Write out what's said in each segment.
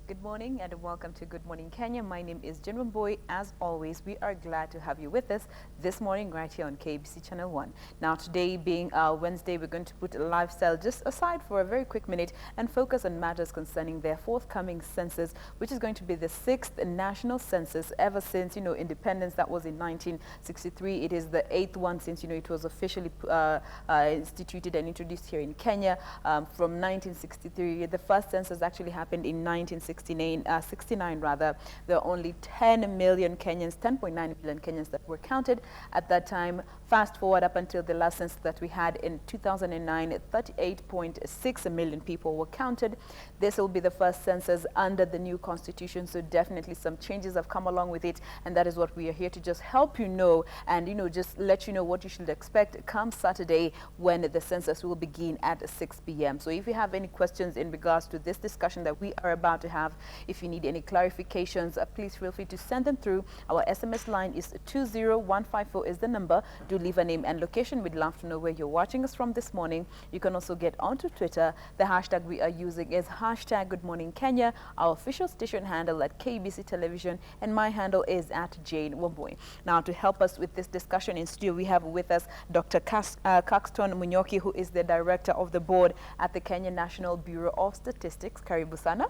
Good morning and welcome to Good Morning Kenya. My name is Jinwan Boy. As always, we are glad to have you with us this morning right here on KBC Channel 1. Now today being Wednesday, we're going to put lifestyle just aside for a very quick minute and focus on matters concerning their forthcoming census, which is going to be the 6th national census ever since, independence. That was in 1963. It is the 8th one since, it was officially instituted and introduced here in Kenya from 1963. The first census actually happened in 1969 rather. There are only 10 million Kenyans, 10.9 million Kenyans that were counted at that time. Fast forward up until the last census that we had in 2009, 38.6 million people were counted. This will be the first census under the new constitution, so definitely some changes have come along with it, and that is what we are here to just help you know and just let you know what you should expect come Saturday when the census will begin at 6 p.m. So if you have any questions in regards to this discussion that we are about to have, if you need any clarifications, please feel free to send them through. Our SMS line is 20154 is the number. Do leave a name and location. We'd love to know where you're watching us from this morning. You can also get onto Twitter. The hashtag we are using is hashtag Good Morning Kenya. Our official station handle at KBC Television, and my handle is at Jane Wambui. Now, to help us with this discussion in studio, we have with us Dr. Caxton Munyoki, who is the director of the board at the Kenya National Bureau of Statistics. Karibu sana.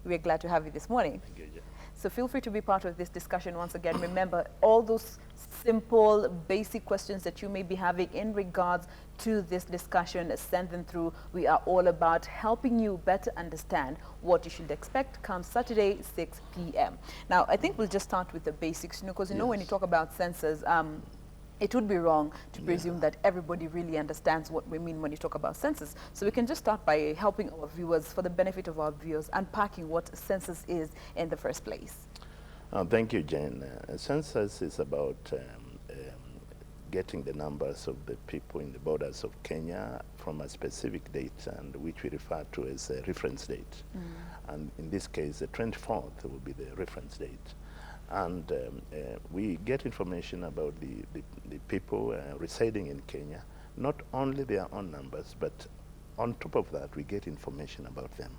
We're glad to have you this morning. Thank you, yeah. So feel free to be part of this discussion once again. Remember, all those simple, basic questions that you may be having in regards to this discussion, send them through. We are all about helping you better understand what you should expect come Saturday, 6 p.m. Now, I think we'll just start with the basics, because when you talk about census, it would be wrong to presume that everybody really understands what we mean when you talk about census. So we can just start by helping our viewers, for the benefit of our viewers, unpacking what census is in the first place. Thank you, Jane. Census is about getting the numbers of the people in the borders of Kenya from a specific date, and which we refer to as a reference date. And in this case, the 24th will be the reference date. And we get information about the people residing in Kenya, not only their own numbers, but on top of that, we get information about them.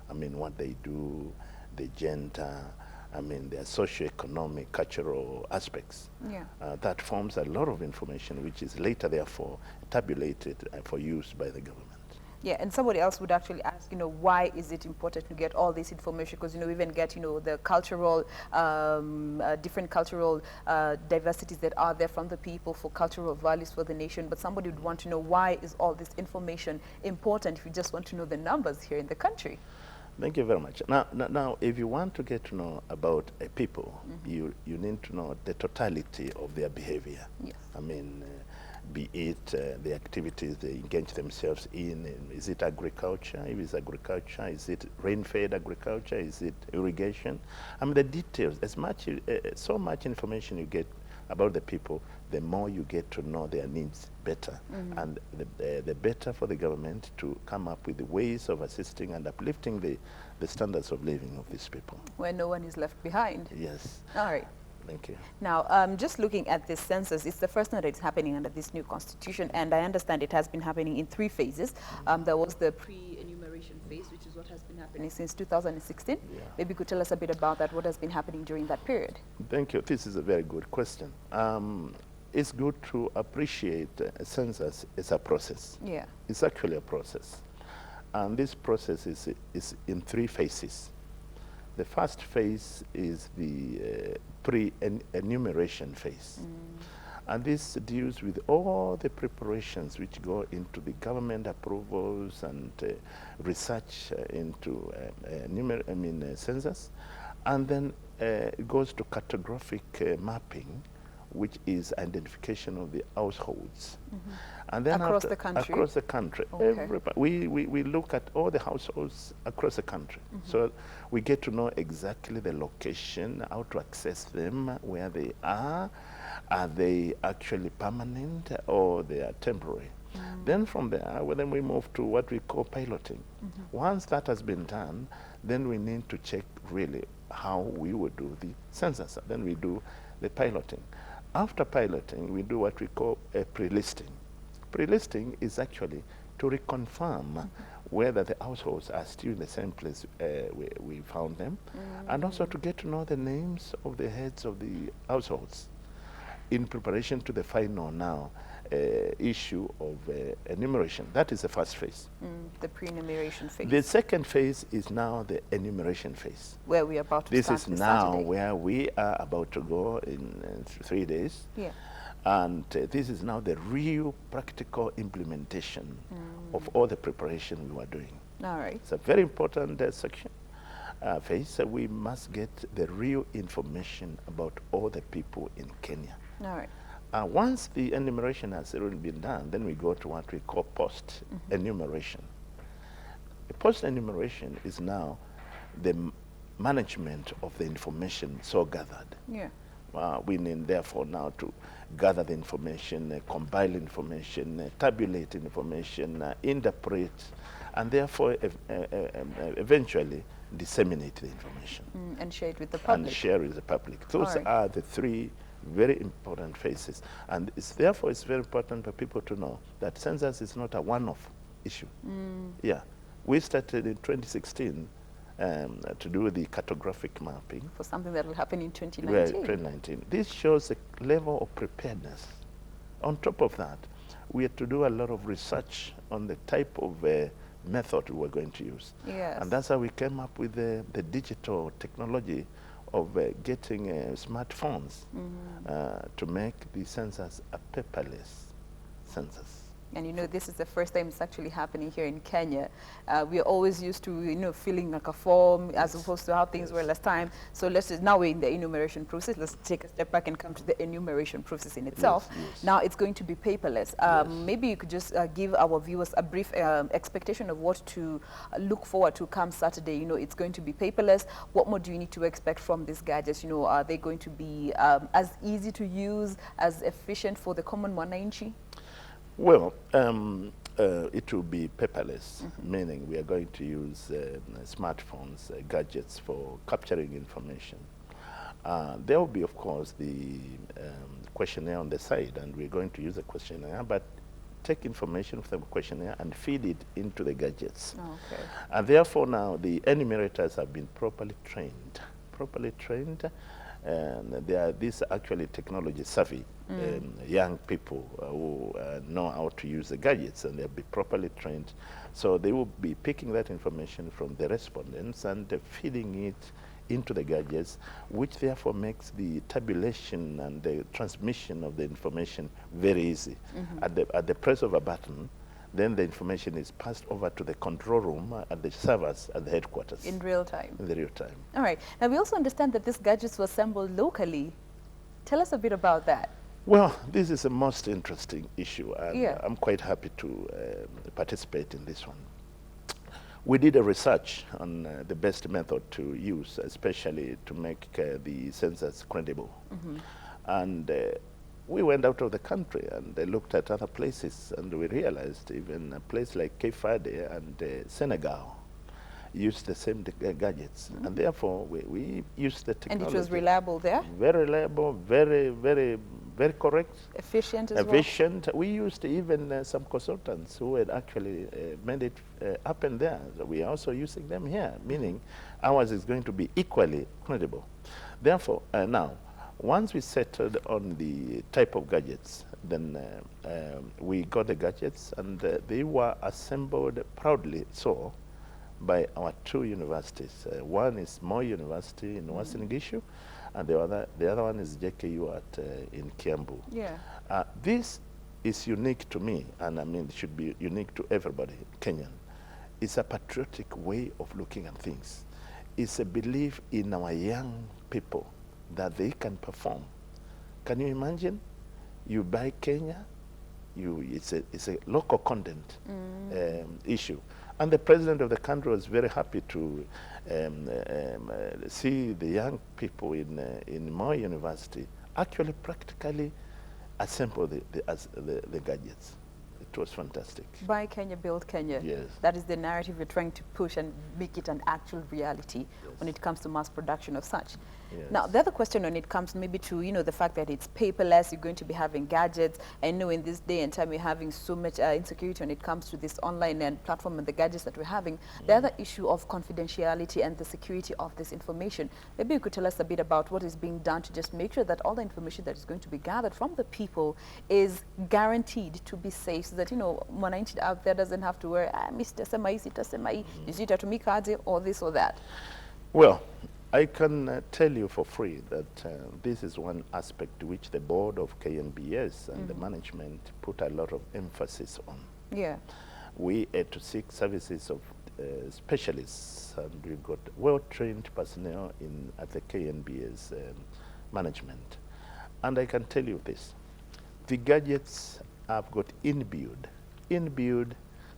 I mean, what they do, the gender, I mean, their socioeconomic, cultural aspects. That forms a lot of information, which is later, therefore, tabulated for use by the government. Yeah, and somebody else would actually ask, why is it important to get all this information? Because, we even get, the cultural, different cultural diversities that are there from the people for cultural values for the nation. But somebody would want to know, why is all this information important if you just want to know the numbers here in the country? Thank you very much. Now, if you want to get to know about a people, you need to know the totality of their behavior. Yes. I mean, be it the activities they engage themselves in. Is it agriculture? If it's agriculture, is it rain-fed agriculture? Is it irrigation? I mean, the details, so much information you get about the people, the more you get to know their needs better. And the better for the government to come up with the ways of assisting and uplifting the standards of living of these people. Where no one is left behind. Yes. All right. Thank you. Now, just looking at this census, it's the first time that it's happening under this new constitution, and I understand it has been happening in 3 phases. There was the pre-enumeration phase, which is what has been happening since 2016. Maybe you could tell us a bit about that, what has been happening during that period. Thank you. This is a very good question. It's good to appreciate a census as a process. Yeah. It's actually a process. And this process is in 3 phases. The first phase is the pre-enumeration phase. And this deals with all the preparations which go into the government approvals and research into census. And then it goes to cartographic mapping, which is identification of the households. And then across the country? Across the country. Okay. We look at all the households across the country. So we get to know exactly the location, how to access them, where they are they actually permanent or they are temporary. Then from there, then we move to what we call piloting. Once that has been done, then we need to check really how we would do the census. Then we do the piloting. After piloting, we do what we call a pre-listing. Pre-listing is actually to reconfirm whether the households are still in the same place we found them, and also to get to know the names of the heads of the households in preparation to the final now issue of enumeration. That is the first phase. The pre-enumeration phase. The second phase is now the enumeration phase. Where we are about to start This is this now Saturday. where we are about to go in 3 days. Yeah. And this is now the real practical implementation of all the preparation we were doing. All right. It's a very important section phase. We must get the real information about all the people in Kenya. All right. Once the enumeration has already been done, then we go to what we call post-enumeration. Post-enumeration is now the management of the information so gathered. Yeah. We need therefore now to gather the information, compile information, tabulate information, interpret, and therefore eventually disseminate the information. And share it with the public. And share with the public. Those are the three very important phases. And therefore it's very important for people to know that census is not a one-off issue. Yeah. We started in 2016 to do the cartographic mapping. For something that will happen in 2019. Well, 2019. This shows a level of preparedness. On top of that, we had to do a lot of research on the type of method we were going to use. Yes. And that's how we came up with the digital technology of getting smartphones to make the census a paperless census. And you know, this is the first time it's actually happening here in Kenya. We are always used to, you know, filling like a form as opposed to how things were last time. So now we're in the enumeration process. Let's take a step back and come to the enumeration process in itself. Now it's going to be paperless. Maybe you could just give our viewers a brief expectation of what to look forward to come Saturday. You know, it's going to be paperless. What more do you need to expect from these gadgets? You know, are they going to be as easy to use, as efficient for the common mwananchi? Well, it will be paperless, meaning we are going to use smartphones, gadgets for capturing information. There will be, of course, the questionnaire on the side, and we're going to use a questionnaire, but take information from the questionnaire and feed it into the gadgets. Okay. And therefore now the enumerators have been properly trained, and they are these actually technology savvy young people who know how to use the gadgets, and they'll be properly trained. So they will be picking that information from the respondents and feeding it into the gadgets, which therefore makes the tabulation and the transmission of the information very easy. At the press of a button, then the information is passed over to the control room at the servers at the headquarters. In real time? In the real time. All right. Now, we also understand that these gadgets were assembled locally. Tell us a bit about that. Well, this is a most interesting issue, and I'm quite happy to participate in this one. We did a research on the best method to use, especially to make the census credible. And we went out of the country and looked at other places, and we realized even a place like Cape Verde and Senegal used the same gadgets, and therefore we used the technology. And it was reliable there? Very reliable, very correct. Efficient as well? Efficient. We used even some consultants who had actually made it happen there. So we are also using them here, meaning ours is going to be equally credible. Therefore, now, once we settled on the type of gadgets, then we got the gadgets, and they were assembled proudly so by our two universities. One is Moi University in Uasin Gishu, and the other one is JKU in Kiambu. Yeah. This is unique to me, and I mean it should be unique to everybody, Kenyan. It's a patriotic way of looking at things. It's a belief in our young people that they can perform. Can you imagine? You buy Kenya, it's a local content issue. And the president of the country was very happy to see the young people in Moi University actually practically assemble the gadgets. it was fantastic. Buy Kenya, build Kenya. Yes. That is the narrative we're trying to push and make it an actual reality Yes. when it comes to mass production of such. Yes. Now, the other question when it comes maybe to, the fact that it's paperless, you're going to be having gadgets. I know in this day and time we're having so much insecurity when it comes to this online and platform and the gadgets that we're having. The other issue of confidentiality and the security of this information. Maybe you could tell us a bit about what is being done to just make sure that all the information that is going to be gathered from the people is guaranteed to be safe, so that, mwananchi out there doesn't have to worry, Mr. Semai, Sita Semai, is it Atumikaze or this or that? Well, I can tell you for free that this is one aspect which the board of KNBS and the management put a lot of emphasis on. Yeah. We had to seek services of specialists, and we've got well-trained personnel at the KNBS management. And I can tell you this, the gadgets have got inbuilt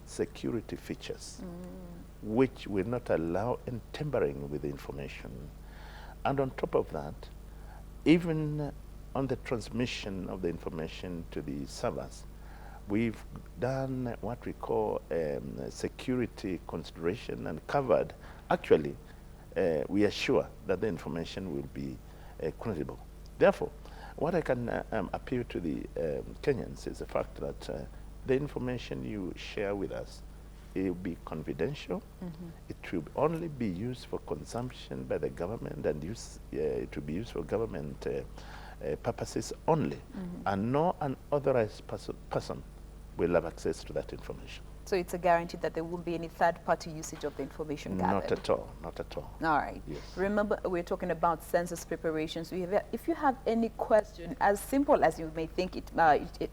security features, which will not allow tampering with the information. And on top of that, even on the transmission of the information to the servers, we've done what we call security consideration and covered. Actually, we are sure that the information will be credible. Therefore, what I can appeal to the Kenyans is the fact that the information you share with us, it will be confidential. It will only be used for consumption by the government, and it will be used for government purposes only. And no unauthorized person will have access to that information. So it's a guarantee that there won't be any third-party usage of the information gathered? Not at all, not at all. All right. Yes. Remember, we're talking about census preparations. If you have any question, as simple as you may think it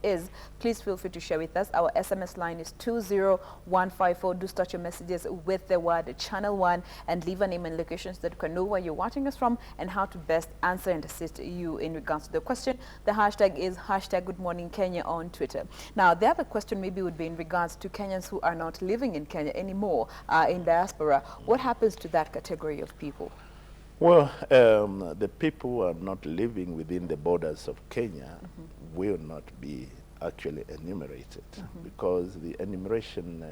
is, please feel free to share with us. Our SMS line is 20154. Do start your messages with the word Channel 1 and leave a name and location so that you can know where you're watching us from and how to best answer and assist you in regards to the question. The hashtag is #GoodMorningKenya on Twitter. Now, the other question maybe would be in regards to Kenyans who are not living in Kenya anymore, in diaspora. What happens to that category of people? Well, the people who are not living within the borders of Kenya will not be actually enumerated, because the enumeration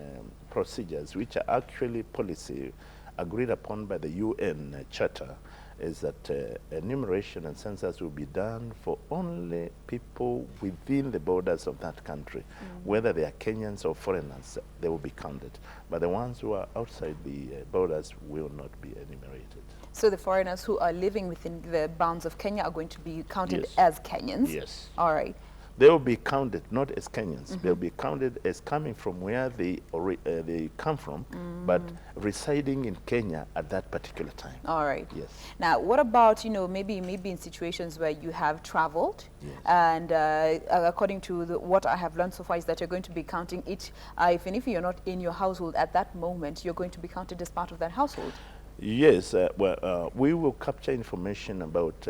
procedures, which are actually policy agreed upon by the UN Charter, is that enumeration and census will be done for only people within the borders of that country. Whether they are Kenyans or foreigners, they will be counted. But the ones who are outside the borders will not be enumerated. So the foreigners who are living within the bounds of Kenya are going to be counted Yes. as Kenyans? Yes. All right. They will be counted not as Kenyans. They'll be counted as coming from where they come from, but residing in Kenya at that particular time. All right. Yes. Now, what about, maybe in situations where you have traveled, Yes. and according to what I have learned so far is that you're going to be counting each, even if you're not in your household at that moment, you're going to be counted as part of that household. Yes, we will capture information about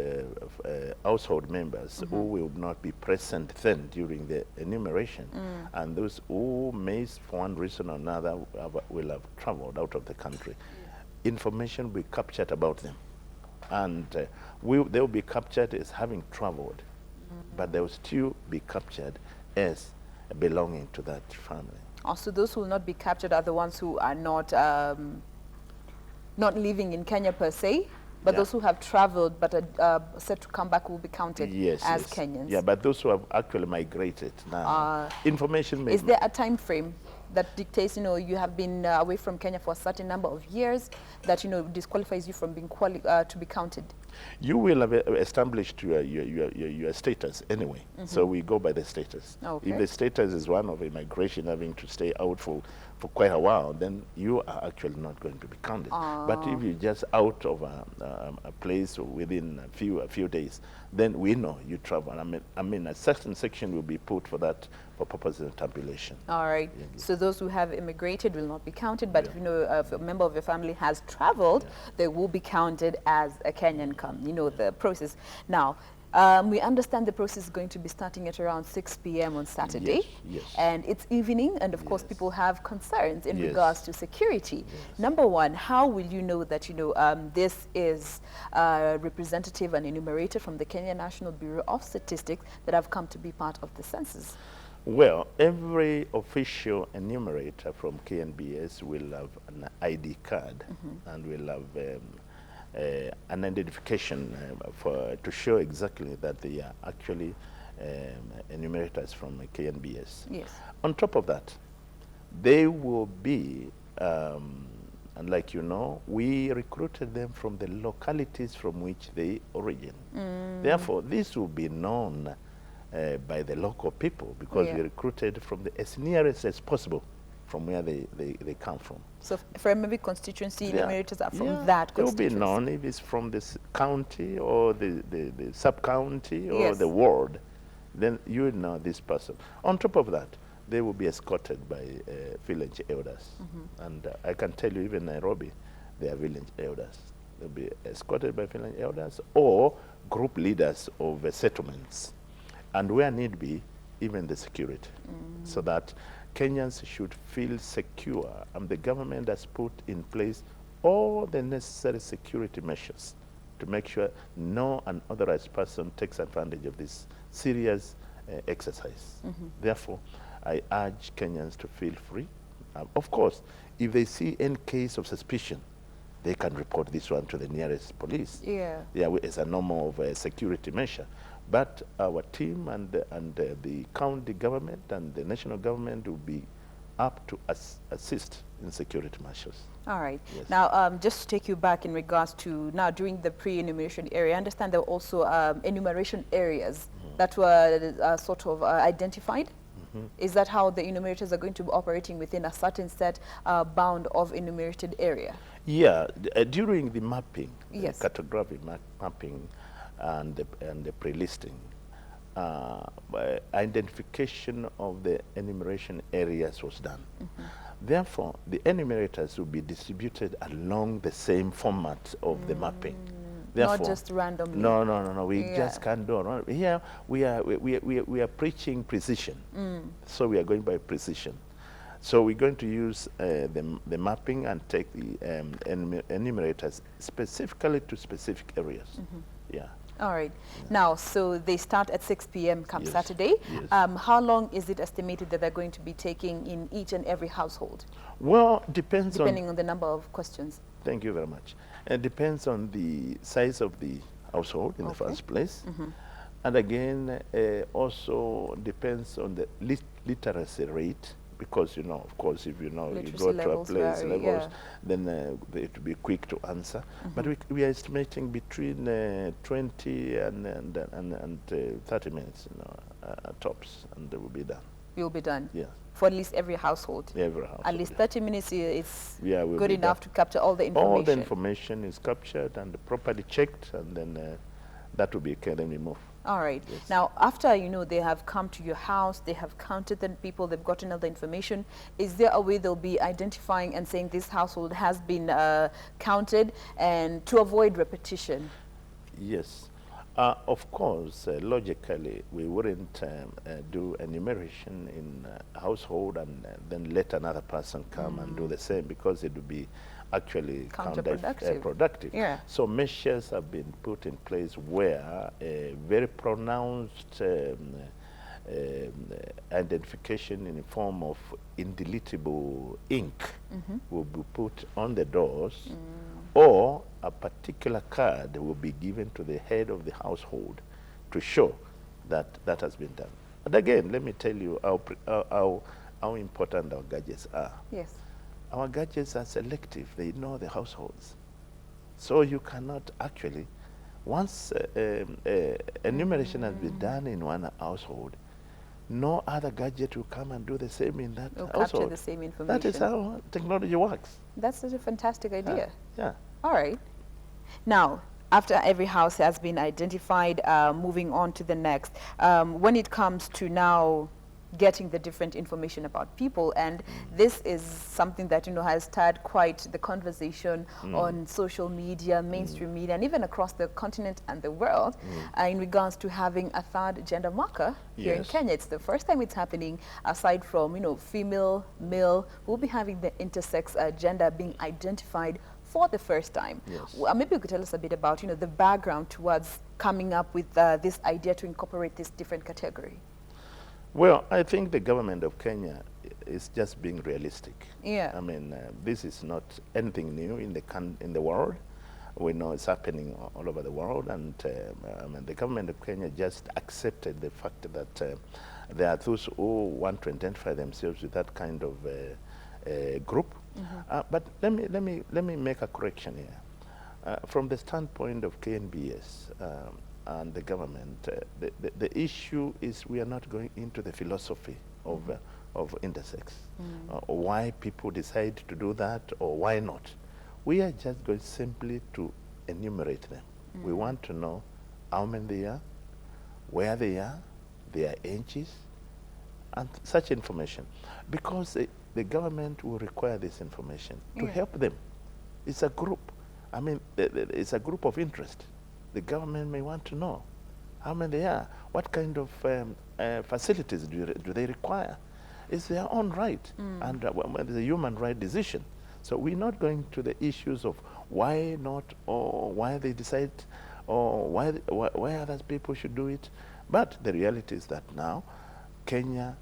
household members who will not be present then during the enumeration, and those who may, for one reason or another, will have traveled out of the country. Information will be captured about them, and they will be captured as having traveled, but they will still be captured as belonging to that family. Also, those who will not be captured are the ones who are not living in Kenya per se, but those who have traveled but are set to come back will be counted as Kenyans. Yeah, but those who have actually migrated now, information may... Is there a time frame that dictates, you have been away from Kenya for a certain number of years that, disqualifies you from being to be counted? You will have established your status anyway, so we go by the status. Okay. If the status is one of immigration, having to stay out for quite a while, then you are actually not going to be counted. But if you're just out of a place within a few days, then we know you travel. I mean, a certain section will be put for that, for purposes of tabulation. All right. Yeah. So those who have immigrated will not be counted, but if a member of your family has traveled, they will be counted as a Kenyan the process. Now, we understand the process is going to be starting at around 6 p.m. on Saturday. Yes. And it's evening, and of course people have concerns in regards to security. Yes. Number one, how will you know that this is a representative and enumerator from the Kenya National Bureau of Statistics that have come to be part of the census? Well, every official enumerator from KNBS will have an ID card and will have an identification to show exactly that they are actually enumerators from KNBS. Yes. On top of that, they will be, and like you know, we recruited them from the localities from which they origin. Therefore, this will be known by the local people because we recruited from as nearest as possible from where they come from. So for maybe constituency, enumerators are from that constituency. It will be known if it's from this county or the sub-county or the ward, then you will know this person. On top of that, they will be escorted by village elders. And I can tell you, even Nairobi, they are village elders. They'll be escorted by village elders or group leaders of settlements. And where need be, even the security, so that Kenyans should feel secure, and the government has put in place all the necessary security measures to make sure no unauthorized person takes advantage of this serious exercise. Therefore, I urge Kenyans to feel free. Of course, if they see any case of suspicion, they can report this one to the nearest police. Yeah, it's a normal security measure. But our team and the county government and the national government will be up to assist in security measures. All right. Yes. Now, just to take you back in regards to now during the pre-enumeration area, I understand there were also enumeration areas that were sort of identified. Is that how the enumerators are going to be operating within a certain set bound of enumerated area? Yeah, during the mapping, cartographic mapping, and the pre-listing, identification of the enumeration areas was done. Therefore, the enumerators will be distributed along the same format of the mapping. Therefore, not just randomly. No. We just can't do it. Here we are preaching precision. So we are going by precision. So we're going to use the mapping and take the enumerators specifically to specific areas. Yeah. All right. Now, so they start at 6 p.m. come Saturday. How long is it estimated that they're going to be taking in each and every household? Well, depending on the number of questions. Thank you very much. It depends on the size of the household in the first place. And again, also depends on the literacy rate. Because, you know, of course, if you know, literacy you go to a place, levels, then it will be quick to answer. But we are estimating between 20 and 30 minutes, you know, tops, and they will be done. You'll be done? Yeah. For at least every household? Every household. At least 30 minutes is good enough to capture all the information? All the information is captured and properly checked, and then that will be okay, then we move. All right. Yes. Now, after, you know, they have come to your house, they have counted the people, they've gotten all the information, is there a way they'll be identifying and saying this household has been counted, and to avoid repetition? Yes. Of course, logically, we wouldn't do enumeration in a household and then let another person come and do the same, because it would be actually counterproductive. Yeah. So measures have been put in place where a very pronounced identification in the form of indelitable ink will be put on the doors, or a particular card will be given to the head of the household to show that that has been done. But again, let me tell you how important our gadgets are. Yes. Our gadgets are selective. They know the households. So you cannot actually, once enumeration has been done in one household, no other gadget will come and do the same in that household. Capture the same information. That is how technology works. That's such a fantastic idea. Yeah. All right. Now, after every house has been identified, moving on to the next, when it comes to now getting the different information about people, and this is something that, you know, has started quite the conversation on social media, mainstream media, and even across the continent and the world in regards to having a third gender marker here in Kenya. It's the first time it's happening, aside from, you know, female, male. We'll be having the intersex gender being identified for the first time. Yes. Maybe you could tell us a bit about, you know, the background towards coming up with this idea to incorporate this different category. Well, I think the government of Kenya is just being realistic. Yeah. I mean, this is not anything new in the world. We know it's happening all over the world, and I mean, the government of Kenya just accepted the fact that there are those who want to identify themselves with that kind of group. But let me make a correction here. From the standpoint of KNBS and the government, the issue is we are not going into the philosophy of intersex, or why people decide to do that or why not. We are just going simply to enumerate them. We want to know how many they are, where they are, their ages, and such information. Because the government will require this information to help them. It's a group. I mean, it's a group of interest. The government may want to know how many they are, what kind of facilities do they require. It's their own right, and it's a human right decision. So we're not going to the issues of why not, or why they decide, or why other people should do it. But the reality is that now, Kenya,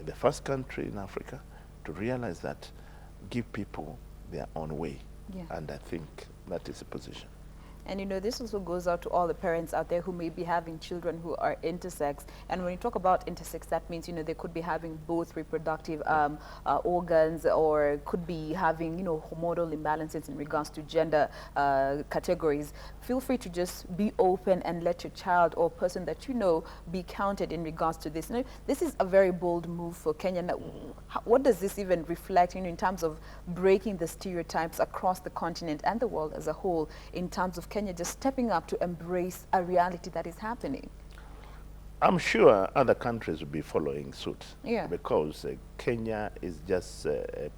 the first country in Africa to realize that, give people their own way. Yeah. And I think that is the position. And you know, this also goes out to all the parents out there who may be having children who are intersex. And when you talk about intersex, that means, you know, they could be having both reproductive organs, or could be having, you know, hormonal imbalances in regards to gender categories. Feel free to just be open and let your child or person that you know be counted in regards to this. You know, this is a very bold move for Kenya. Now, what does this even reflect, you know, in terms of breaking the stereotypes across the continent and the world as a whole, in terms of Kenya just stepping up to embrace a reality that is happening? I'm sure other countries will be following suit. Yeah. Because Kenya is just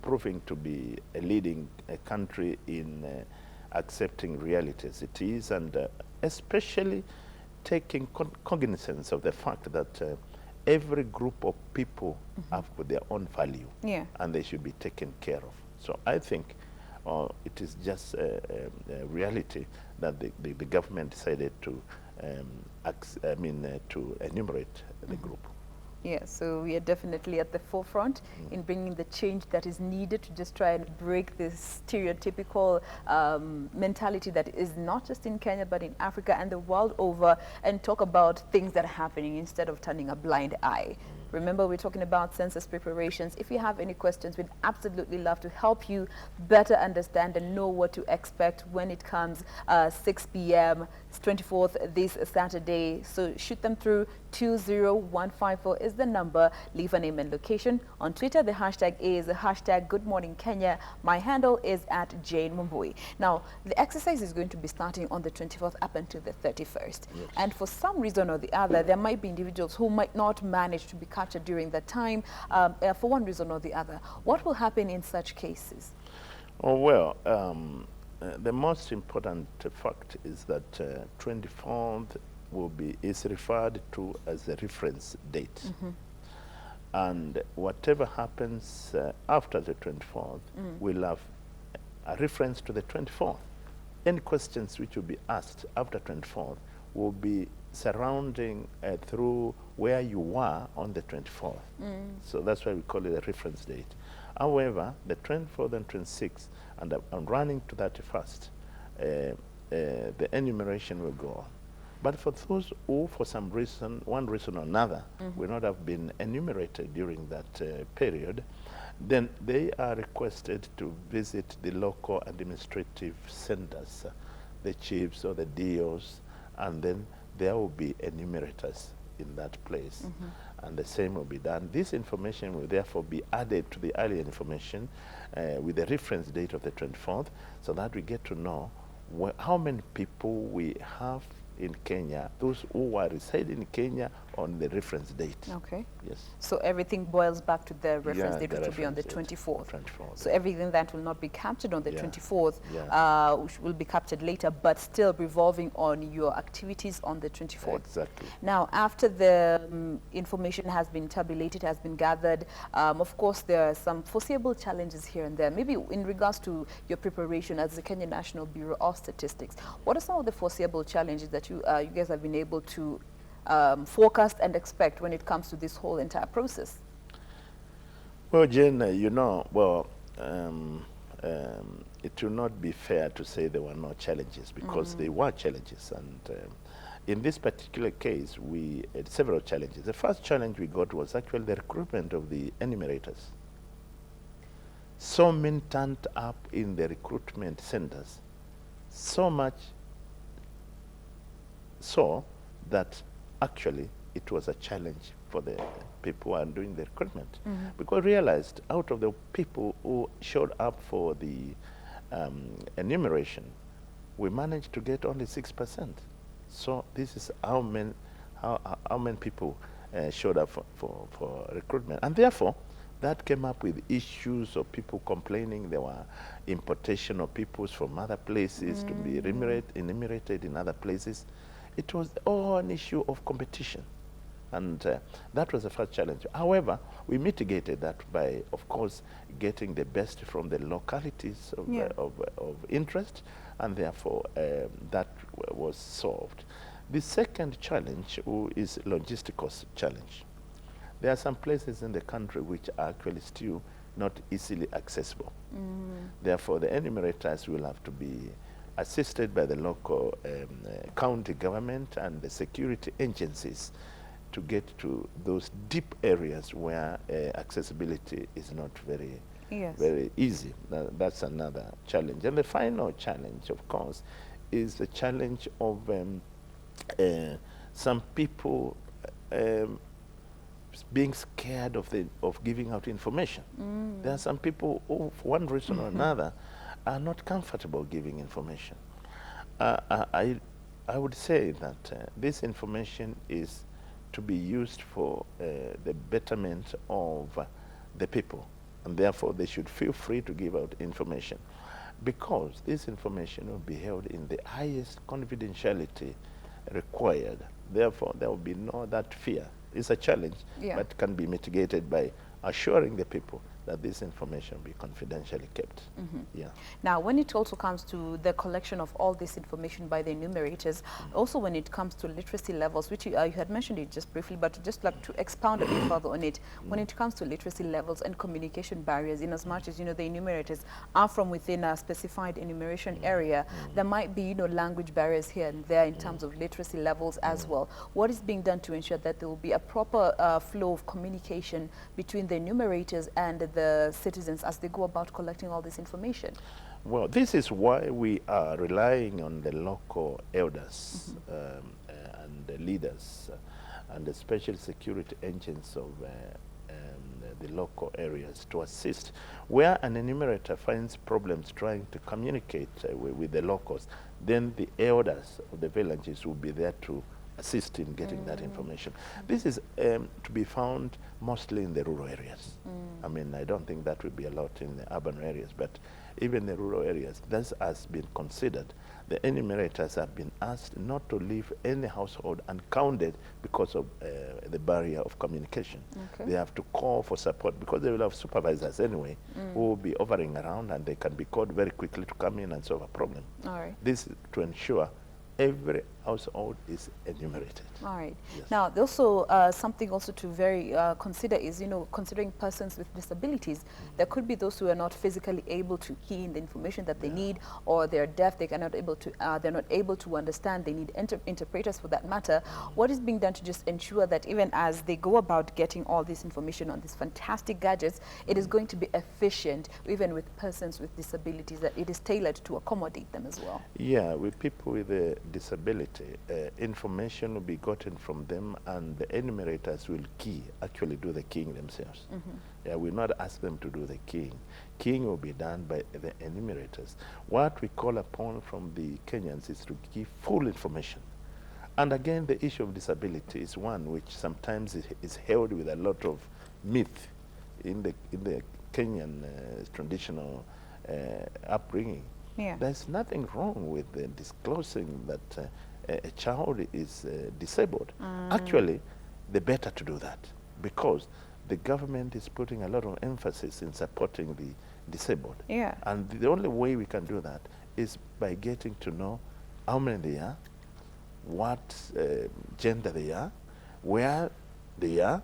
proving to be a leading country in accepting reality as it is, and especially taking cognizance of the fact that every group of people have their own value, and they should be taken care of. So I think it is just a reality that the government decided to to enumerate the group. Yeah, so we are definitely at the forefront in bringing the change that is needed to just try and break this stereotypical mentality that is not just in Kenya but in Africa and the world over, and talk about things that are happening instead of turning a blind eye. Remember, we're talking about census preparations. If you have any questions, we'd absolutely love to help you better understand and know what to expect when it comes 6 p.m. 24th this Saturday. So shoot them through. 20154 is the number. Leave a name and location. On Twitter, the hashtag is hashtag Good Morning Kenya. My handle is at Jane Mumbui. Now, the exercise is going to be starting on the 24th up until the 31st. Yes. And for some reason or the other, there might be individuals who might not manage to be captured during that time for one reason or the other. What will happen in such cases? Oh, well, the most important fact is that 24th is referred to as a reference date. And whatever happens after the 24th will have a reference to the 24th. Any questions which will be asked after 24th will be surrounding through where you were on the 24th. So that's why we call it a reference date. However, the 24th and 26th, and running to 31st, the enumeration will go on. But for those who, for some reason, one reason or another, will not have been enumerated during that period, then they are requested to visit the local administrative centers, the chiefs or the DOs, and then there will be enumerators in that place. And the same will be done. This information will therefore be added to the earlier information with the reference date of the 24th, so that we get to know how many people we have in Kenya, those who are residing in Kenya on the reference date. Okay. Yes. So everything boils back to the reference date, which will be on the 24th. So everything that will not be captured on the 24th will be captured later, but still revolving on your activities on the 24th. Exactly. Now, after the information has been tabulated, has been gathered, of course, there are some foreseeable challenges here and there. Maybe in regards to your preparation as the Kenya National Bureau of Statistics, what are some of the foreseeable challenges that you guys have been able to forecast and expect when it comes to this whole entire process? Well, Jen, it will not be fair to say there were no challenges, because there were challenges. And in this particular case, we had several challenges. The first challenge we got was actually the recruitment of the enumerators. So many turned up in the recruitment centers, so much so that actually it was a challenge for the people who are doing the recruitment. Because we realized out of the people who showed up for the enumeration, we managed to get only 6%. So this is how many people showed up for recruitment. And therefore, that came up with issues of people complaining there were importation of peoples from other places to be enumerated in other places. It was all an issue of competition. And that was the first challenge. However, we mitigated that by, of course, getting the best from the localities of interest, and therefore that was solved. The second challenge is logistical challenge. There are some places in the country which are actually still not easily accessible. Therefore, the enumerators will have to be assisted by the local county government and the security agencies to get to those deep areas where accessibility is not very easy. That's another challenge. And the final challenge, of course, is the challenge of some people being scared of giving out information. There are some people who, for one reason or another, are not comfortable giving information. I would say that this information is to be used for the betterment of the people, and therefore they should feel free to give out information, because this information will be held in the highest confidentiality required. Therefore, there will be no that fear. It's a challenge, but can be mitigated by assuring the people that this information be confidentially kept. Now, when it also comes to the collection of all this information by the enumerators, also when it comes to literacy levels, which you had mentioned it just briefly, but just like to expound a bit further on it, when it comes to literacy levels and communication barriers, in as much as, the enumerators are from within a specified enumeration area, there might be, language barriers here and there in terms of literacy levels as well. What is being done to ensure that there will be a proper flow of communication between the enumerators and the citizens as they go about collecting all this information? Well, this is why we are relying on the local elders and the leaders and the special security agents of the local areas to assist. Where an enumerator finds problems trying to communicate with the locals, then the elders of the villages will be there to assist in getting that information. This is to be found mostly in the rural areas. I mean, I don't think that will be a lot in the urban areas, but even the rural areas, this has been considered. The enumerators have been asked not to leave any household uncounted because of the barrier of communication. They have to call for support, because they will have supervisors anyway who will be hovering around, and they can be called very quickly to come in and solve a problem. This is to ensure every household is enumerated. All right. Yes. Now, also something also to very consider is, considering persons with disabilities, there could be those who are not physically able to key in the information that they need, or they're deaf, they're not able to understand, they need interpreters for that matter. What is being done to just ensure that even as they go about getting all this information on these fantastic gadgets, it is going to be efficient, even with persons with disabilities, that it is tailored to accommodate them as well? Yeah, with people with a disability, information will be gotten from them, and the enumerators will actually do the keying themselves. Yeah, we'll not ask them to do the keying. Keying will be done by the enumerators. What we call upon from the Kenyans is to give full information. And again, the issue of disability is one which sometimes is held with a lot of myth in the Kenyan traditional upbringing. There's nothing wrong with disclosing that a child is disabled. Actually, the better to do that, because the government is putting a lot of emphasis in supporting the disabled. And the only way we can do that is by getting to know how many they are, what gender they are, where they are,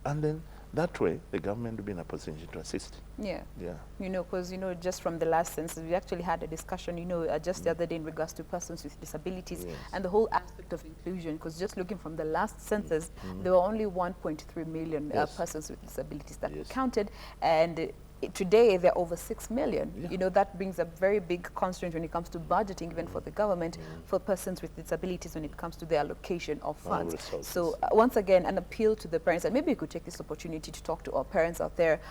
and then that way the government will be in a position to assist. Yeah. Yeah. You know, because, you know, just from the last census, we actually had a discussion, you know, just the other day in regards to persons with disabilities and the whole aspect of inclusion, because just looking from the last census, there were only 1.3 million persons with disabilities that were counted, and today there are over 6 million. You know, that brings a very big constraint when it comes to budgeting, even for the government, for persons with disabilities when it comes to the allocation of funds. So once again, an appeal to the parents, and maybe you could take this opportunity to talk to our parents out there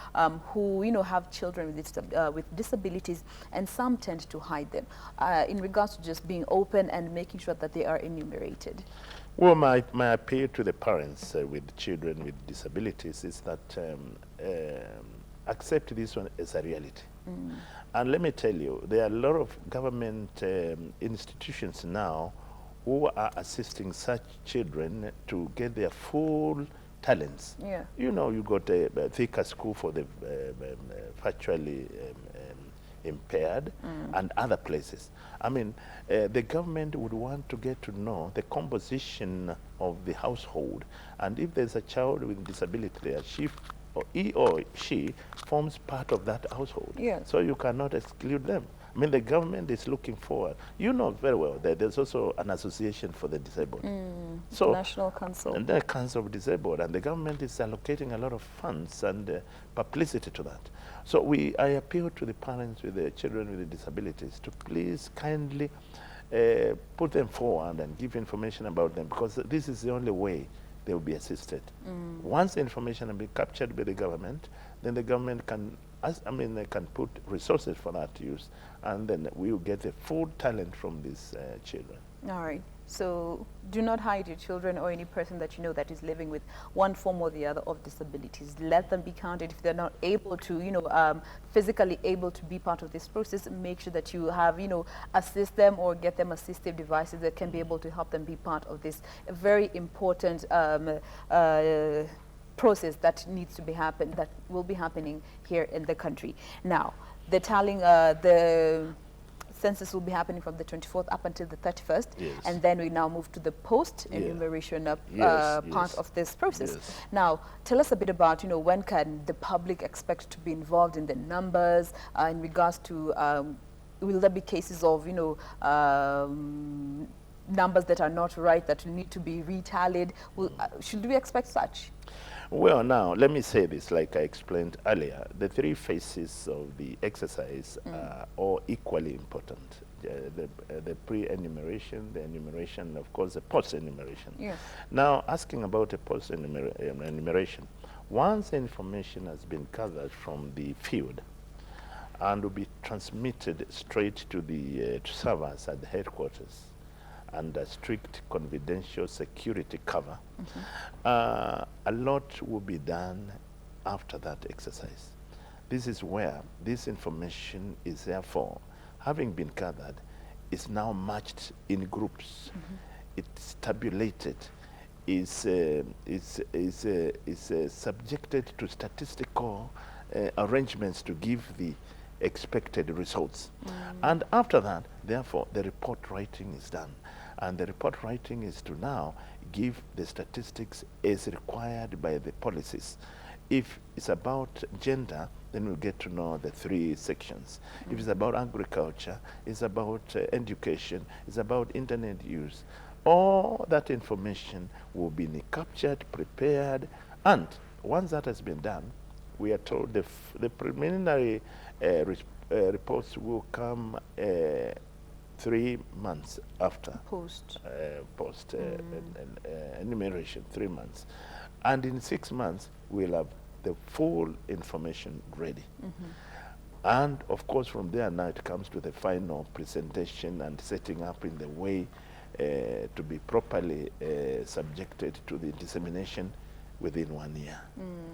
who, you know, have children with disabilities, and some tend to hide them, in regards to just being open and making sure that they are enumerated. Well, my appeal to the parents with children with disabilities is that accept this one as a reality. And let me tell you, there are a lot of government institutions now who are assisting such children to get their full talents. Yeah. You know, you got a thicker school for the virtually impaired and other places. I mean, the government would want to get to know the composition of the household, and if there's a child with disability there, he or she forms part of that household. Yes. So you cannot exclude them. I mean, the government is looking forward. You know very well that there's also an association for the disabled. So National Council. And the Council of Disabled, and the government is allocating a lot of funds and publicity to that. So I appeal to the parents with the children with the disabilities to please kindly put them forward and give information about them, because this is the only way they will be assisted. Once the information has been captured by the government, then the government can, they can put resources for that use, and then we will get the full talent from these children. All right. So do not hide your children or any person that you know that is living with one form or the other of disabilities. Let them be counted. If they're not able to, you know, physically able to be part of this process, make sure that you have, you know, assist them or get them assistive devices that can be able to help them be part of this very important process that needs to be that will be happening here in the country. Now, the tallying, the census will be happening from the 24th up until the 31st, and then we now move to the post-enumeration part of this process. Now, tell us a bit about, you know, when can the public expect to be involved in the numbers in regards to, will there be cases of, you know, numbers that are not right that need to be retallied? Should we expect such? Well, now, let me say this, like I explained earlier, the three phases of the exercise are all equally important. The pre-enumeration, the enumeration, of course, the post-enumeration. Yes. Now, asking about the post-enumeration, once the information has been gathered from the field and will be transmitted straight to the servers at the headquarters, under strict confidential security cover, a lot will be done after that exercise. This is where this information is therefore, having been gathered, is now matched in groups. It's tabulated, is subjected to statistical arrangements to give the expected results. And after that, therefore, the report writing is done. And the report writing is to now give the statistics as required by the policies. If it's about gender, then we'll get to know the three sections. If it's about agriculture, it's about education, it's about internet use. All that information will be captured, prepared, and once that has been done, we are told the preliminary reports will come 3 months after enumeration, 3 months. And in 6 months, we'll have the full information ready. And of course, from there now it comes to the final presentation and setting up in the way to be properly subjected to the dissemination within 1 year.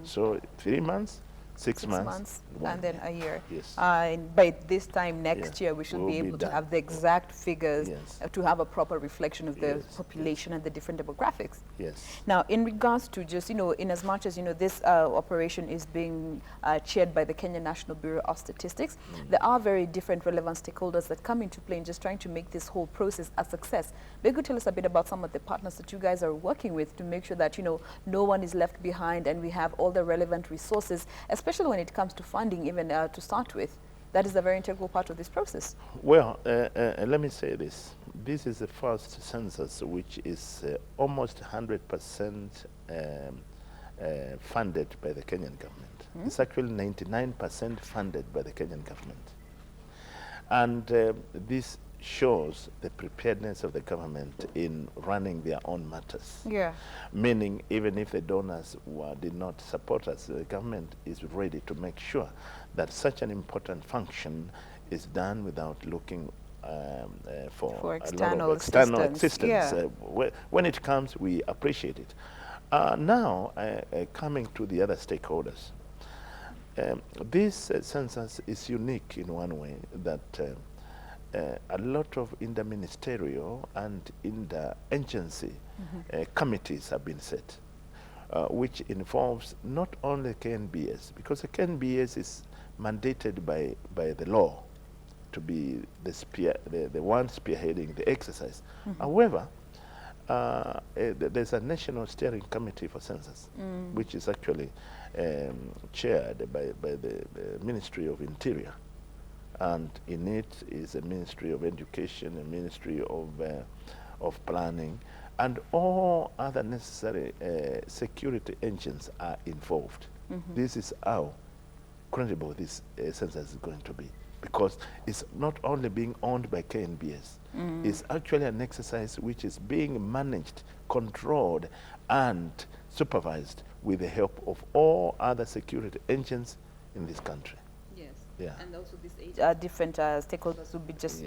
So 3 months, 6 months, 1 and then year. a year. Yes. And by this time next Yeah. year, we should We'll be be able to done. have the exact figures Yes. to have a proper reflection of the Yes, population and the different demographics. Yes. Now, in regards to just, in as much as, this operation is being chaired by the Kenya National Bureau of Statistics, there are very different relevant stakeholders that come into play in just trying to make this whole process a success. Maybe you could tell us a bit about some of the partners that you guys are working with to make sure that, no one is left behind and we have all the relevant resources, especially when it comes to funding even to start with. That is a very integral part of this process. Well, let me say this. This is the first census which is almost 100% funded by the Kenyan government. It's actually 99% funded by the Kenyan government. And this shows the preparedness of the government in running their own matters. Yeah. Meaning, even if the donors did not support us, the government is ready to make sure that such an important function is done without looking for external a lot of external assistance. assistance. Yeah. When it comes, we appreciate it. Now, coming to the other stakeholders, this census is unique in one way that a lot of inter-ministerial and inter-agency committees have been set, which involves not only KNBS, because the KNBS is mandated by the law to be the one spearheading the exercise. However, there's a National Steering Committee for Census, which is actually chaired by the Ministry of Interior. And in it is a Ministry of Education, a Ministry of Planning, and all other necessary security engines are involved. This is how credible this census is going to be, because it's not only being owned by KNBS, it's actually an exercise which is being managed, controlled, and supervised with the help of all other security engines in this country. Yes. Yeah. And also these different stakeholders will be just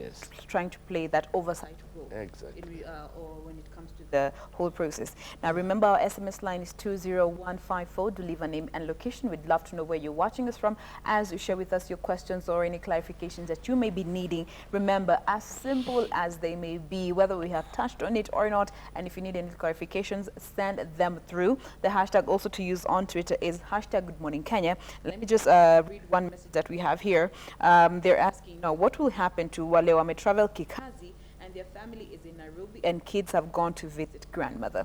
trying to play that oversight role. Exactly. Or when it comes to the whole process. Now remember, our SMS line is 20154. Do leave a name and location. We'd love to know where you're watching us from as you share with us your questions or any clarifications that you may be needing. Remember, as simple as they may be, whether we have touched on it or not, and if you need any clarifications, send them through. The hashtag also to use on Twitter is hashtag Good Morning Kenya. Let me just read one message that we have here. They're asking, what will happen to wale wame travel kikazi and their family is in Nairobi and kids have gone to visit grandmother?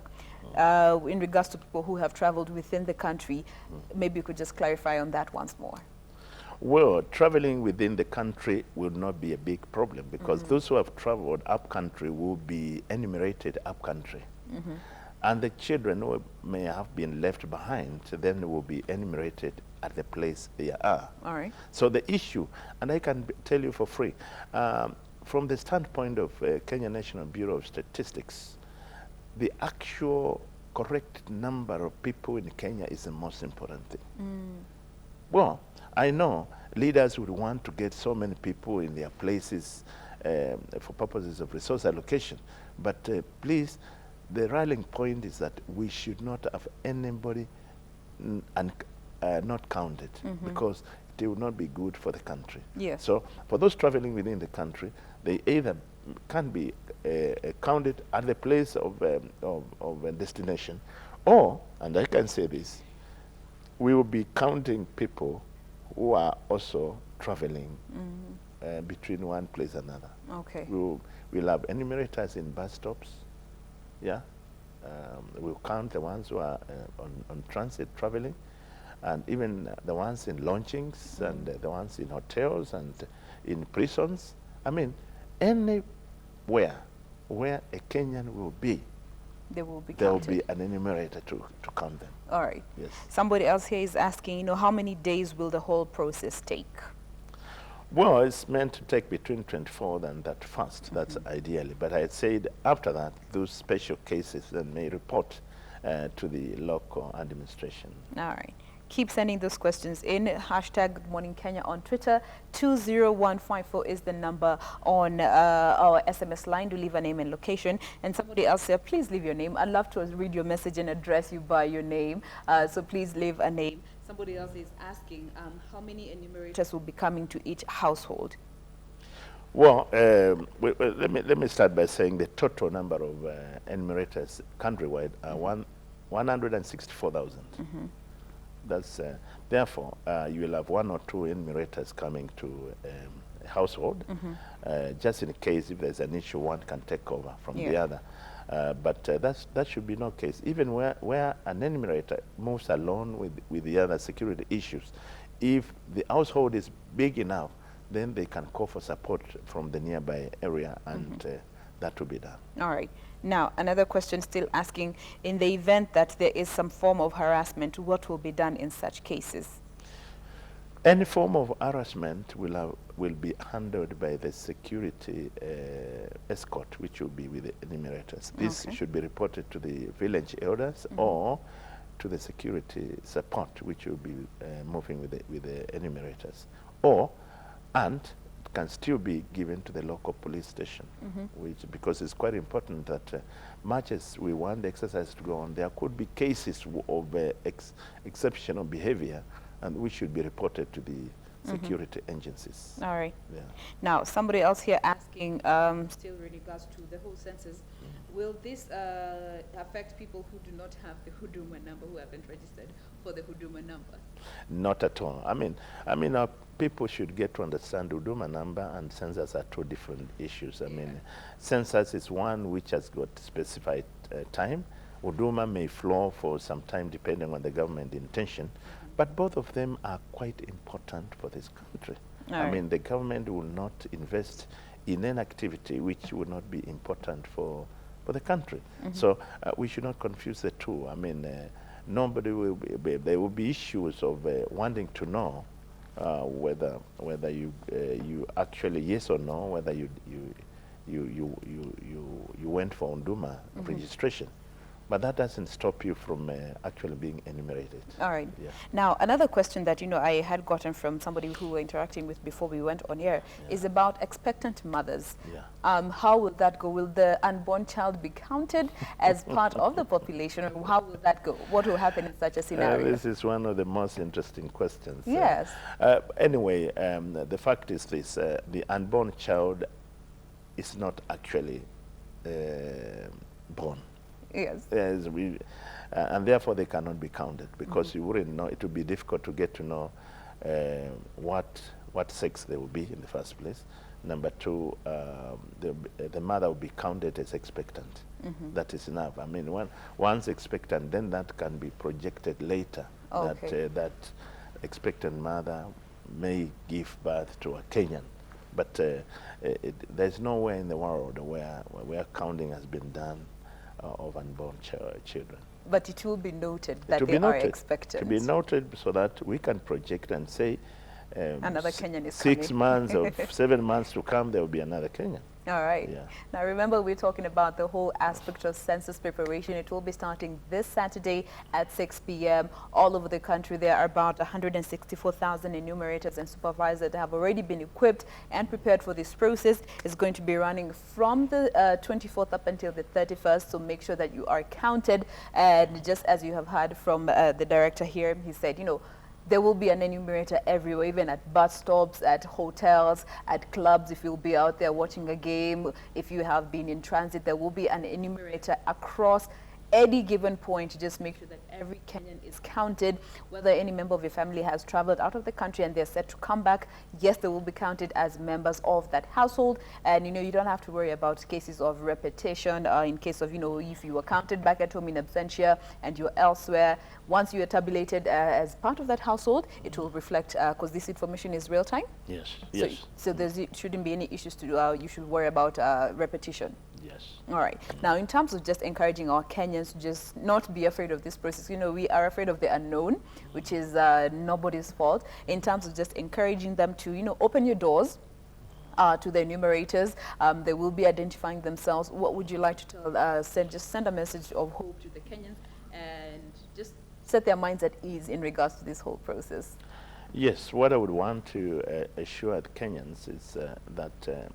In regards to people who have traveled within the country, maybe you could just clarify on that once more. Well, traveling within the country will not be a big problem, because those who have traveled up country will be enumerated up country. And the children who may have been left behind then will be enumerated at the place they are. All right. So the issue, and I can tell you for free, from the standpoint of Kenya National Bureau of Statistics, the actual correct number of people in Kenya is the most important thing. Well, I know leaders would want to get so many people in their places for purposes of resource allocation, but please, the rallying point is that we should not have anybody not counted, because it will not be good for the country. Yes. So for those traveling within the country, they either can be counted at the place of a destination, or, and I can say this, we will be counting people who are also traveling between one place and another. Okay. We'll have enumerators in bus stops. Yeah, we'll count the ones who are on transit traveling, and even the ones in launchings and the ones in hotels and in prisons. I mean, anywhere where a Kenyan will be, They will be there will counted. be an enumerator to count them. All right. Yes. Somebody else here is asking, how many days will the whole process take? Well, it's meant to take between 24 and that fast. That's ideally. But I had said after that, those special cases then may report to the local administration. All right. keep sending those questions in. Hashtag Good Morning Kenya on Twitter. 20154 is the number on our SMS line. Do leave a name and location. And somebody else here, please leave your name. I'd love to read your message and address you by your name. So please leave a name. Somebody else is asking how many enumerators will be coming to each household. Well, let me start by saying the total number of enumerators countrywide are 164,000. That's therefore you will have 1 or 2 enumerators coming to a household, just in case if there's an issue, one can take over from the other. But that should be no case. Even where an enumerator moves alone with the other security issues, if the household is big enough, then they can call for support from the nearby area, and that will be done. All right. Now, another question still asking, in the event that there is some form of harassment, what will be done in such cases? Any form of harassment will be handled by the security escort, which will be with the enumerators. This should be reported to the village elders or to the security support, which will be moving with the enumerators. And it can still be given to the local police station, because it's quite important that much as we want the exercise to go on, there could be cases of exceptional behavior, and which should be reported to the security agencies. All right. Yeah. Now, somebody else here asking, still in regards to the whole census, will this affect people who do not have the Huduma number, who haven't registered for the Huduma number? Not at all. I mean, people should get to understand Huduma number and census are 2 different issues. I mean, census is one which has got specified time. Huduma may flow for some time depending on the government intention, but both of them are quite important for this country. I mean, the government will not invest in an activity which will not be important for the country. So we should not confuse the 2. I mean, nobody will be, there will be issues of wanting to know whether you actually, yes or no, whether you went for Huduma registration. But that doesn't stop you from actually being enumerated. All right. Yeah. Now, another question that, I had gotten from somebody who we were interacting with before we went on air is about expectant mothers. Yeah. How will that go? Will the unborn child be counted as part of the population, or how will that go? What will happen in such a scenario? This is one of the most interesting questions. Yes. Anyway, the fact is this, the unborn child is not actually born. Yes. And therefore they cannot be counted, because you wouldn't know. It would be difficult to get to know what sex they will be in the first place. Number 2, the mother will be counted as expectant. That is enough. I mean, once expectant, then that can be projected later. That expectant mother may give birth to a Kenyan. But there's nowhere in the world where counting has been done of unborn children. But it will be noted that they are expectant. To be noted so that we can project and say another Kenyan is 6 coming. months or 7 months to come, there will be another Kenyan. All right. Yeah. Now, remember, we're talking about the whole aspect of census preparation. It will be starting this Saturday at 6 p.m. All over the country. There are about 164,000 enumerators and supervisors that have already been equipped and prepared for this process. It's going to be running from the 24th up until the 31st, so make sure that you are counted. And just as you have heard from the director here, he said, there will be an enumerator everywhere, even at bus stops, at hotels, at clubs. If you'll be out there watching a game, if you have been in transit, there will be an enumerator across any given point to just make sure that every Kenyan is counted. Whether any member of your family has traveled out of the country and they're set to come back, yes, they will be counted as members of that household. And you don't have to worry about cases of repetition in case of, if you were counted back at home in absentia and you're elsewhere. Once you are tabulated as part of that household, it will reflect, because this information is real time. Yes. So there shouldn't be any issues to you should worry about repetition. Yes. All right. Now, in terms of just encouraging our Kenyans to just not be afraid of this process, we are afraid of the unknown, which is nobody's fault. In terms of just encouraging them to, open your doors to the enumerators. They will be identifying themselves. What would you like to tell? Just send a message of hope to the Kenyans and just set their minds at ease in regards to this whole process? Yes, what I would want to assure the Kenyans is that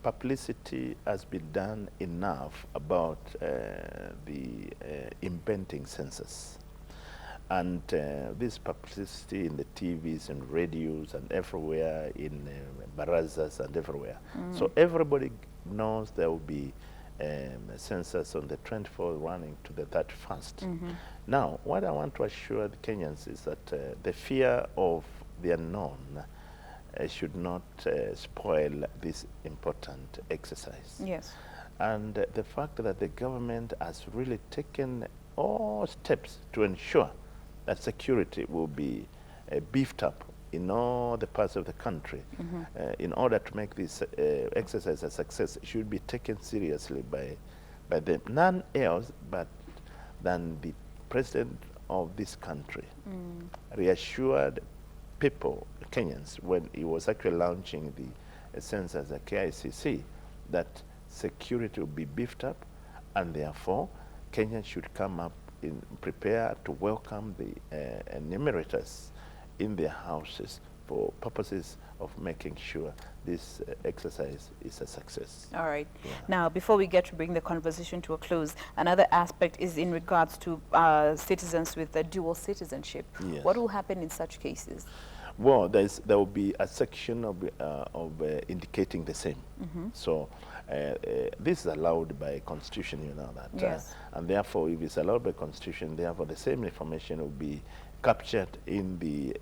publicity has been done enough about the impending census. And this publicity in the TVs and radios and everywhere, in barazas and everywhere. So everybody knows there will be a census on the 24th running to the 31st. Now, what I want to assure the Kenyans is that the fear of the unknown should not spoil this important exercise. Yes. And the fact that the government has really taken all steps to ensure that security will be beefed up in all the parts of the country in order to make this exercise a success should be taken seriously by them. None else but than the president of this country reassured people, Kenyans, when he was actually launching the census at KICC, that security will be beefed up, and therefore Kenyans should come up prepared to welcome the enumerators in their houses for purposes of making sure this exercise is a success. All right. Yeah. Now, before we get to bring the conversation to a close, another aspect is in regards to citizens with a dual citizenship. Yes. What will happen in such cases? Well, there will be a section of indicating the same. So this is allowed by Constitution, you know that. Yes. And therefore, if it's allowed by Constitution, therefore the same information will be captured in the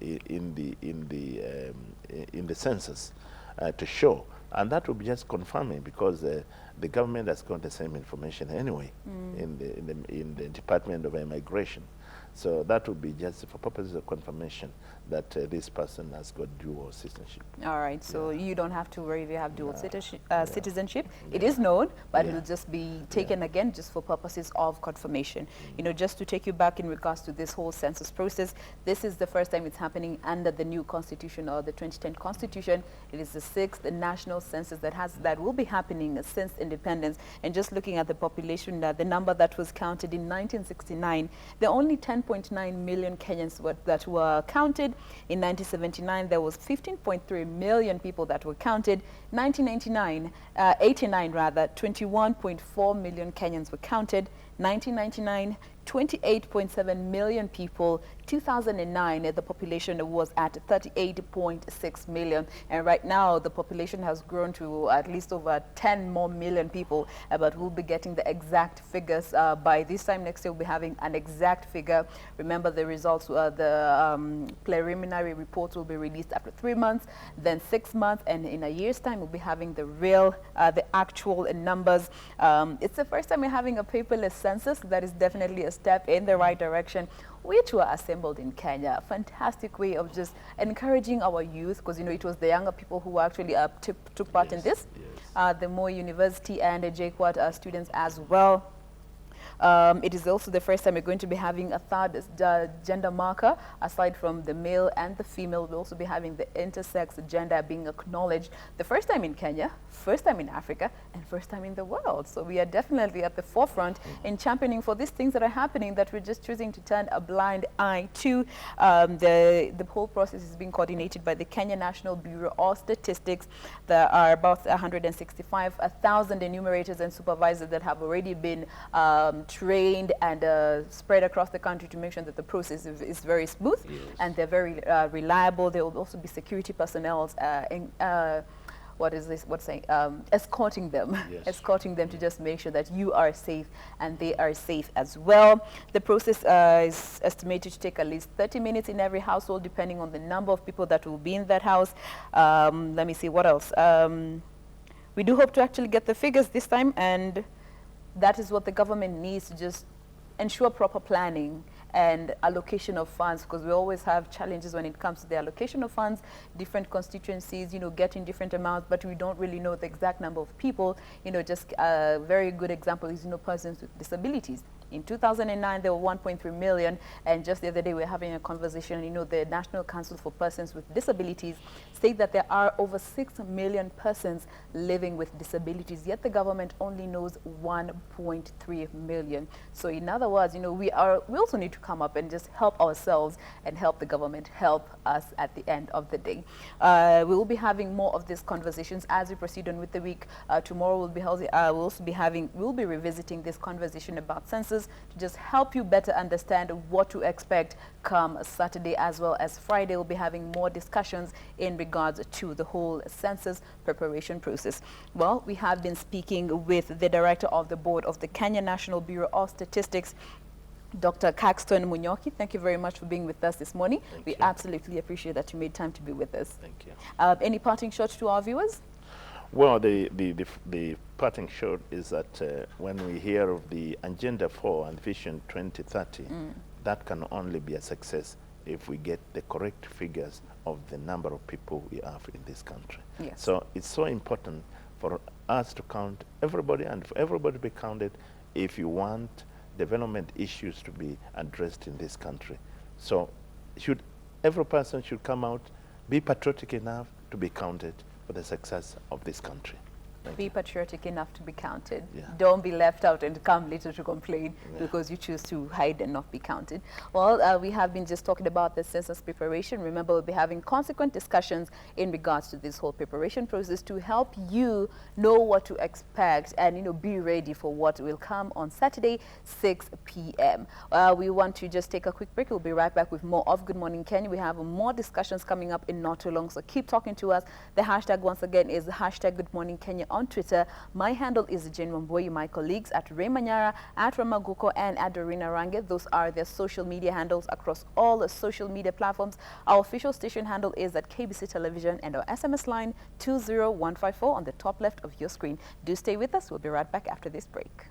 census to show, and that will be just confirming because the government has got the same information anyway in the Department of Immigration. So that would be just for purposes of confirmation that this person has got dual citizenship. All right, so you don't have to worry if you have dual citizenship. It is known, but it will just be taken again just for purposes of confirmation. You know, just to take you back in regards to this whole census process, this is the first time it's happening under the new constitution, or the 2010 constitution. It is the 6th national census that will be happening since independence. And just looking at the population, the number that was counted in 1969, there are only 10.9 million Kenyans that were counted. In 1979, there was 15.3 million people that were counted. 89 rather, 21.4 million Kenyans were counted. 1999, 28.7 million people. 2009, the population was at 38.6 million. And right now, the population has grown to at least over 10 more million people. But we'll be getting the exact figures. By this time next year, we'll be having an exact figure. Remember, the results, the preliminary reports will be released after 3 months, then 6 months, and in a year's time, we'll be having the real, the actual numbers. It's the first time we're having a paperless census. That is definitely a step in the right direction, which were assembled in Kenya. Fantastic way of just encouraging our youth, because, you know, it was the younger people who actually took part in this. Yes. The Moi University and the JKUAT students as well. It is also the first time we're going to be having a third gender marker. Aside from the male and the female, we'll also be having the intersex gender being acknowledged. The first time in Kenya, first time in Africa, and first time in the world. So we are definitely at the forefront in championing for these things that are happening that we're just choosing to turn a blind eye to. The whole process is being coordinated by the Kenya National Bureau of Statistics. There are about 165,000 enumerators and supervisors that have already been trained and spread across the country to make sure that the process is very smooth. Yes. And they're very reliable. There will also be security personnel escorting them, yes. Escorting them to just make sure that you are safe and they are safe as well. The process is estimated to take at least 30 minutes in every household, depending on the number of people that will be in that house. Let me see, what else? We do hope to actually get the figures this time, and that is what the government needs to just ensure proper planning and allocation of funds, because we always have challenges when it comes to the allocation of funds. Different constituencies, you know, getting different amounts, but we don't really know the exact number of people. You know, just a very good example is, you know, persons with disabilities. In 2009, there were 1.3 million, and just the other day we were having a conversation. You know, the National Council for Persons with Disabilities state that there are over 6 million persons living with disabilities, yet the government only knows 1.3 million. So in other words, you know, we also need to come up and just help ourselves and help the government help us at the end of the day. We will be having more of these conversations as we proceed on with the week. Tomorrow we'll be revisiting this conversation about census to just help you better understand what to expect come Saturday as well as Friday. We'll be having more discussions in regards to the whole census preparation process. Well, we have been speaking with the director of the board of the Kenya National Bureau of Statistics, Dr. Caxton Munyoki. Thank you very much for being with us this morning. We absolutely appreciate that you made time to be with us. Thank you. Any parting shots to our viewers? Well, the parting shot is that when we hear of the Agenda 4 and Vision 2030, that can only be a success if we get the correct figures of the number of people we have in this country. Yes. So it's so important for us to count everybody and for everybody to be counted if you want development issues to be addressed in this country. So every person should come out, be patriotic enough to be counted for the success of this country. Be patriotic enough to be counted. Yeah. Don't be left out and come later to complain because you choose to hide and not be counted. Well, we have been just talking about the census preparation. Remember, we'll be having consequent discussions in regards to this whole preparation process to help you know what to expect and, you know, be ready for what will come on Saturday, 6 p.m. We want to just take a quick break. We'll be right back with more of Good Morning Kenya. We have more discussions coming up in not too long, so keep talking to us. The hashtag, once again, is the hashtag Good Morning Kenya on Twitter. My handle is Jane Wamboyi. My colleagues at Ray Manyara, at Ramaguko, and at Dorina Range. Those are their social media handles across all the social media platforms. Our official station handle is at KBC Television, and our SMS line 20154 on the top left of your screen. Do stay with us. We'll be right back after this break.